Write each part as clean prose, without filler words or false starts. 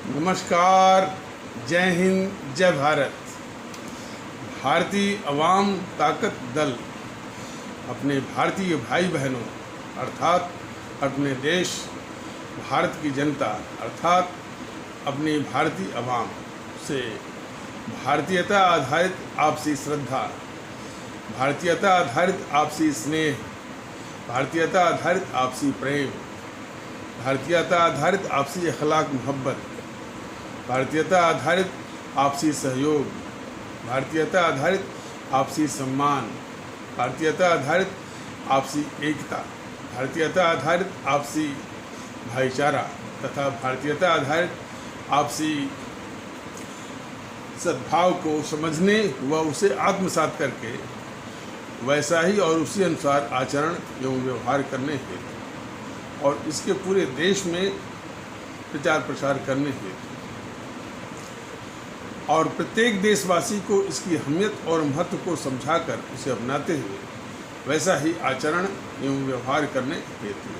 नमस्कार, जय हिंद, जय भारत। भारतीय अवाम ताकत दल अपने भारतीय भाई बहनों अर्थात अपने देश भारत की जनता अर्थात अपनी भारतीय अवाम से भारतीयता आधारित आपसी श्रद्धा, भारतीयता आधारित आपसी स्नेह, भारतीयता आधारित आपसी प्रेम, भारतीयता आधारित आपसी अखलाक मोहब्बत, भारतीयता आधारित आपसी सहयोग, भारतीयता आधारित आपसी सम्मान, भारतीयता आधारित आपसी एकता, भारतीयता आधारित आपसी भाईचारा तथा भारतीयता आधारित आपसी सद्भाव को समझने व उसे आत्मसात करके वैसा ही और उसी अनुसार आचरण एवं व्यवहार करने हेतु और इसके पूरे देश में प्रचार प्रसार करने हेतु और प्रत्येक देशवासी को इसकी अहमियत और महत्व को समझाकर उसे अपनाते हुए वैसा ही आचरण एवं व्यवहार करने हेतु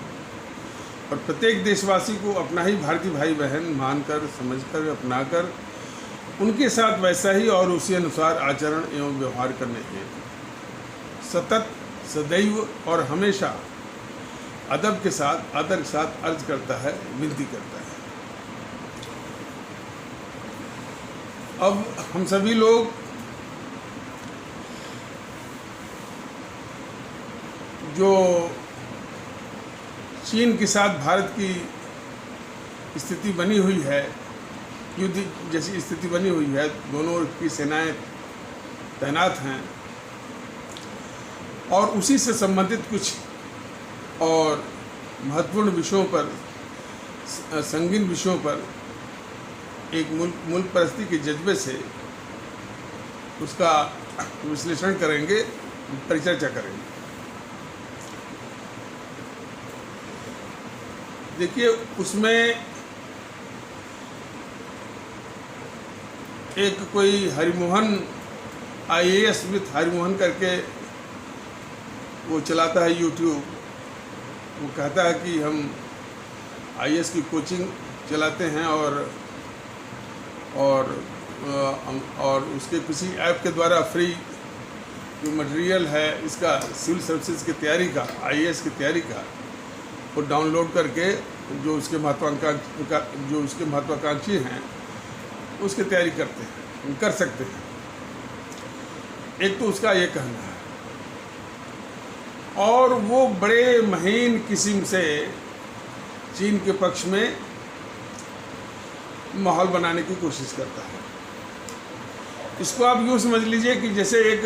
और प्रत्येक देशवासी को अपना ही भारतीय भाई बहन मानकर समझकर अपनाकर उनके साथ वैसा ही और उसी अनुसार आचरण एवं व्यवहार करने हेतु सतत सदैव और हमेशा अदब के साथ आदर के साथ अर्ज करता है, विनती करता है। अब हम सभी लोग जो चीन के साथ भारत की स्थिति बनी हुई है, युद्ध जैसी स्थिति बनी हुई है, दोनों की सेनाएं तैनात हैं और उसी से संबंधित कुछ और महत्वपूर्ण विषयों पर, संगीन विषयों पर एक मुल्क परस्ती के जज्बे से उसका विश्लेषण करेंगे, परिचर्चा करेंगे। देखिए, उसमें एक कोई हरिमोहन IAS विथ हरिमोहन करके वो चलाता है यूट्यूब। वो कहता है कि हम IAS की कोचिंग चलाते हैं और उसके किसी ऐप के द्वारा फ्री जो मटेरियल है इसका सिविल सर्विसेज की तैयारी का, IAS की तैयारी का, वो डाउनलोड करके जो उसके महत्वाकांक्षी हैं उसकी तैयारी करते हैं, कर सकते हैं। एक तो उसका ये कहना है और वो बड़े महीन किस्म से चीन के पक्ष में माहौल बनाने की कोशिश करता है। इसको आप यूँ समझ लीजिए कि जैसे एक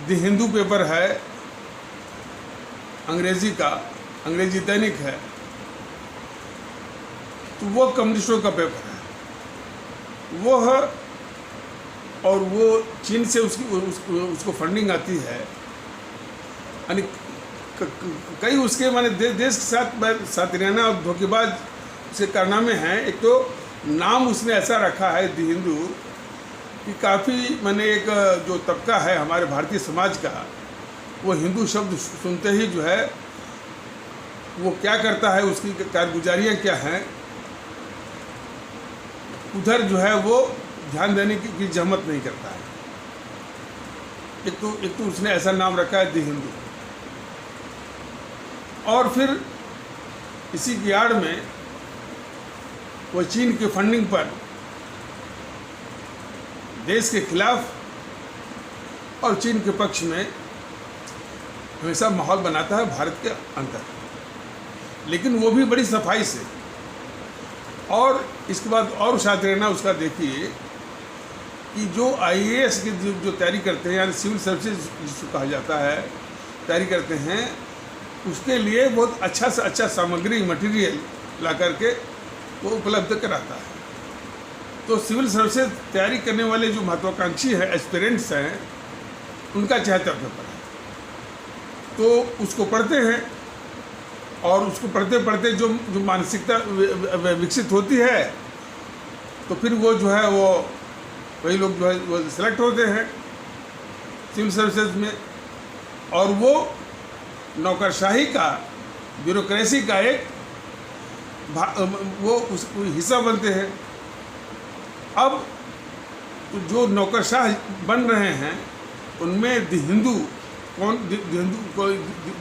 द हिंदू पेपर है अंग्रेजी का, अंग्रेजी दैनिक है, तो वो कम्युनिस्टों का पेपर है वो है और वो चीन से उसको फंडिंग आती है। यानी कई उसके माने देश के साथ रहना और धोखेबाज उसके कारनामे हैं। एक तो नाम उसने ऐसा रखा है द हिंदू कि काफ़ी माने एक जो तबका है हमारे भारतीय समाज का, वो हिंदू शब्द सुनते ही जो है वो क्या करता है, उसकी कारगुजारियाँ क्या हैं, उधर जो है वो ध्यान देने की जहमत नहीं करता है। एक तो उसने ऐसा नाम रखा है द हिंदू। और फिर इसी की आड़ में वो चीन की फंडिंग पर देश के खिलाफ और चीन के पक्ष में हमेशा माहौल बनाता है भारत के अंदर, लेकिन वो भी बड़ी सफाई से। और इसके बाद और साथ रहना उसका देखिए कि जो IAS की जो तैयारी करते हैं, यानी सिविल सर्विसेज जिसको कहा जाता है, तैयारी करते हैं, उसके लिए बहुत अच्छा से अच्छा सामग्री मटेरियल ला करके वो उपलब्ध कराता है। तो सिविल सर्विसेज तैयारी करने वाले जो महत्वाकांक्षी हैं, एस्पिरेंट्स हैं, उनका चहता पेपर है, तो उसको पढ़ते हैं और उसको पढ़ते पढ़ते जो मानसिकता विकसित होती है, तो फिर वो जो है वो वही लोग जो है वो सिलेक्ट होते हैं सिविल सर्विसेज में, और वो नौकरशाही का, ब्यूरोक्रेसी का एक वो उस हिस्सा बनते हैं। अब जो नौकरशाह बन रहे हैं उनमें द हिंदू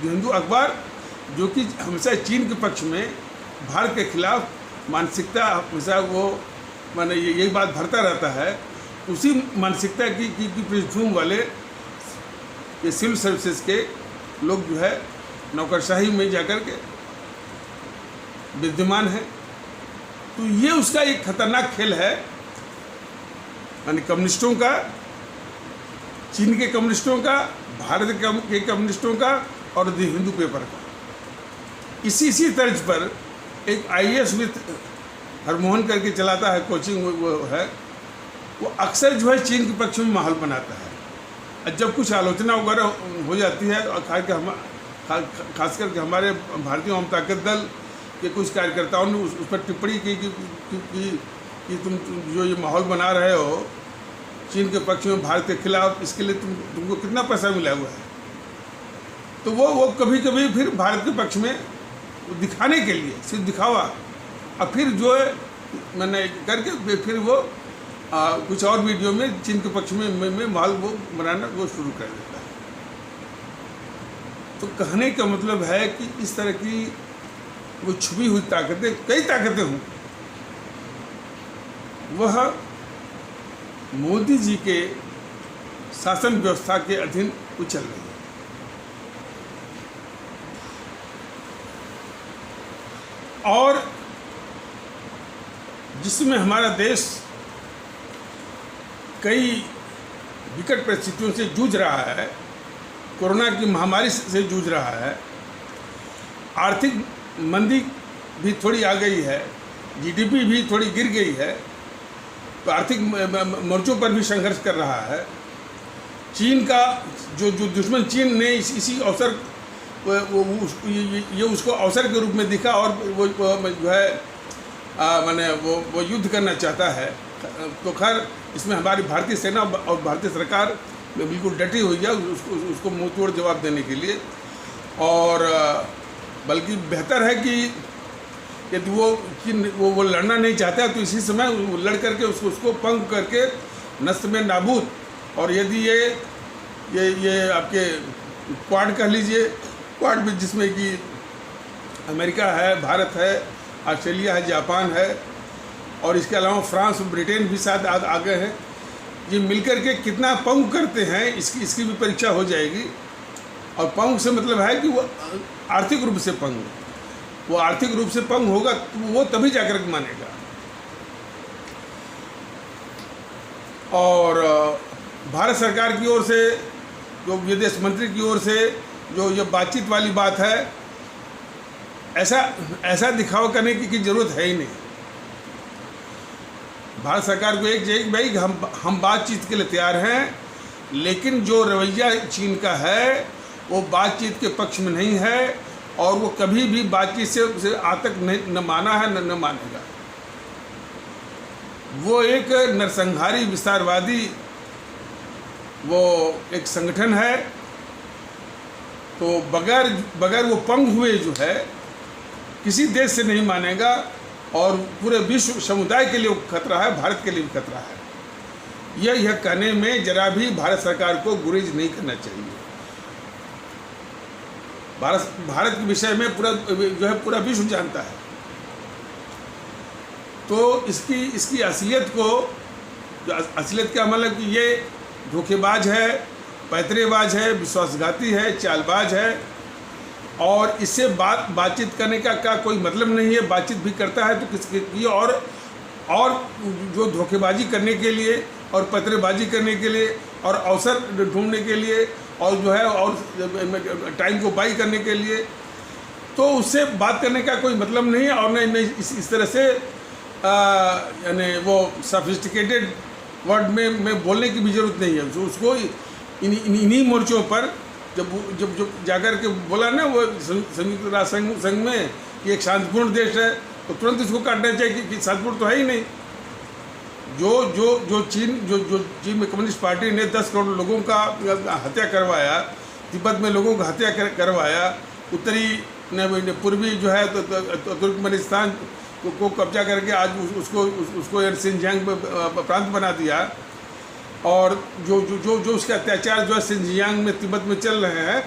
हिंदू अखबार, जो कि हमेशा चीन के पक्ष में, भारत के खिलाफ मानसिकता हमेशा वो माने यही बात भरता रहता है, उसी मानसिकता की पृष्ठभूमि वाले ये सिविल सर्विसेज के लोग जो है नौकरशाही में जाकर के विद्यमान है। तो ये उसका एक खतरनाक खेल है, यानी कम्युनिस्टों का, चीन के कम्युनिस्टों का, भारत के कम्युनिस्टों का और द हिंदू पेपर का। इसी तर्ज पर एक IAS विद हरमोहन करके चलाता है, कोचिंग वो है, वो अक्सर जो है चीन के पक्ष में माहौल बनाता है। जब कुछ आलोचना वगैरह हो जाती है, और खास करके हमारे भारतीय आम ताकत दल के कुछ कार्यकर्ताओं ने उस पर टिप्पणी की कि तुम जो ये माहौल बना रहे हो चीन के पक्ष में भारत के खिलाफ, इसके लिए तुमको कितना पैसा मिला हुआ है। तो वो कभी कभी फिर भारत के पक्ष में दिखाने के लिए, सिर्फ दिखावा, और फिर जो है मैंने करके फिर वो कुछ और वीडियो में चीन के पक्ष में माहौल वो बनाना वो शुरू कर देता है। तो कहने का मतलब है कि इस तरह की वो छुपी हुई ताकतें, कई ताकतें हों, वह मोदी जी के शासन व्यवस्था के अधीन उछल रही है। और जिसमें हमारा देश कई विकट परिस्थितियों से जूझ रहा है, कोरोना की महामारी से जूझ रहा है, आर्थिक मंदी भी थोड़ी आ गई है, GDP भी थोड़ी गिर गई है, तो आर्थिक मोर्चों पर भी संघर्ष कर रहा है। चीन का जो दुश्मन चीन ने इसी अवसर ये उसको अवसर के रूप में दिखा, और वो जो है माने वो युद्ध करना चाहता है। तो खैर इसमें हमारी भारतीय सेना और भारतीय सरकार बिल्कुल डटी हुई है उसको मुँह तोड़ जवाब देने के लिए। और बल्कि बेहतर है कि यदि वो लड़ना नहीं चाहता है तो इसी समय वो लड़ करके उसको पंग करके नष्ट में नाबूद। और यदि ये आपके क्वाड कह लीजिए, क्वाड में जिसमें कि अमेरिका है, भारत है, ऑस्ट्रेलिया है, जापान है, और इसके अलावा फ्रांस और ब्रिटेन भी साथ आ गए हैं, ये मिलकर के कितना पंग करते हैं इसकी भी परीक्षा हो जाएगी। और पंग से मतलब है कि वो आर्थिक रूप से पंग, वो आर्थिक रूप से पंग होगा तो वो तभी जाकर के मानेगा। और भारत सरकार की ओर से, जो विदेश मंत्री की ओर से जो ये बातचीत वाली बात है, ऐसा दिखावा करने की जरूरत है ही नहीं। भारत सरकार को एक भाई हम बातचीत के लिए तैयार हैं, लेकिन जो रवैया चीन का है वो बातचीत के पक्ष में नहीं है, और वो कभी भी बातचीत से आज तक न माना है न मानेगा। वो एक नरसंहारी विस्तारवादी वो एक संगठन है। तो बगैर वो पंग हुए जो है किसी देश से नहीं मानेगा, और पूरे विश्व समुदाय के लिए खतरा है, भारत के लिए भी खतरा है। यह कहने में जरा भी भारत सरकार को गुरेज नहीं करना चाहिए। भारत के विषय में पूरा विश्व जानता है। तो इसकी असलियत को, असलियत का मतलब कि ये धोखेबाज है, पैतरेबाज है, विश्वासघाती है, चालबाज है, और इससे बातचीत करने का कोई मतलब नहीं है। बातचीत भी करता है तो किसकी और जो धोखेबाजी करने के लिए और पत्रेबाजी करने के लिए और अवसर ढूंढने के लिए और जो है और टाइम को बाई करने के लिए, तो उससे बात करने का कोई मतलब नहीं है। और नहीं इस तरह से यानी वो सफिस्टिकेटेड वर्ड में बोलने की भी ज़रूरत नहीं है। जो उसको इन्हीं मोर्चों पर जब जाकर के बोला ना वो संयुक्त राष्ट्र संघ में कि एक शांतिपूर्ण देश है, तो तुरंत इसको काटना चाहिए कि शांतिपूर्ण तो है ही नहीं। जो चीन में कम्युनिस्ट पार्टी ने 10 करोड़ लोगों का हत्या करवाया, तिब्बत में लोगों का हत्या करवाया, उत्तरी पूर्वी जो है तो तुर्कमेनिस्तान को कब्जा करके आज उसको सिंजियांग प्रांत बना दिया, और जो उसके अत्याचार जो है सिंजियांग में तिब्बत में चल रहे हैं,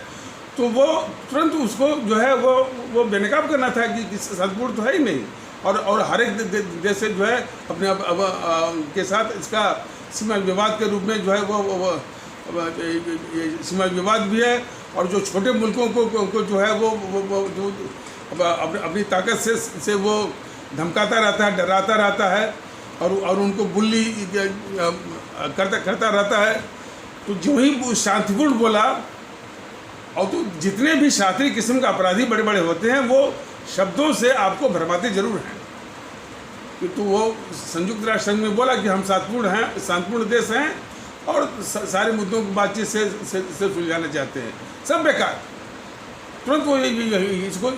तो वो तुरंत उसको जो है वो बेनकाब करना था कि शांतिपूर्ण तो है ही नहीं, और हर एक देश से जो है अपने के साथ इसका सीमा विवाद के रूप में जो है वो सीमा विवाद भी है, और जो छोटे मुल्कों को जो है वो जो अपनी ताकत से वो धमकाता रहता है, डराता रहता है, और उनको बुल्ली करता रहता है। तो जो ही शांतिपूर्ण बोला, और तो जितने भी शास्त्रीय किस्म के अपराधी बड़े बड़े होते हैं वो शब्दों से आपको भरमाते जरूर हैं। कि तो वो संयुक्त राष्ट्र संघ में बोला कि हम शांतिपूर्ण देश हैं और सारे मुद्दों को बातचीत से सुलझाना चाहते हैं, सब बेकार। तुरंत वो इसको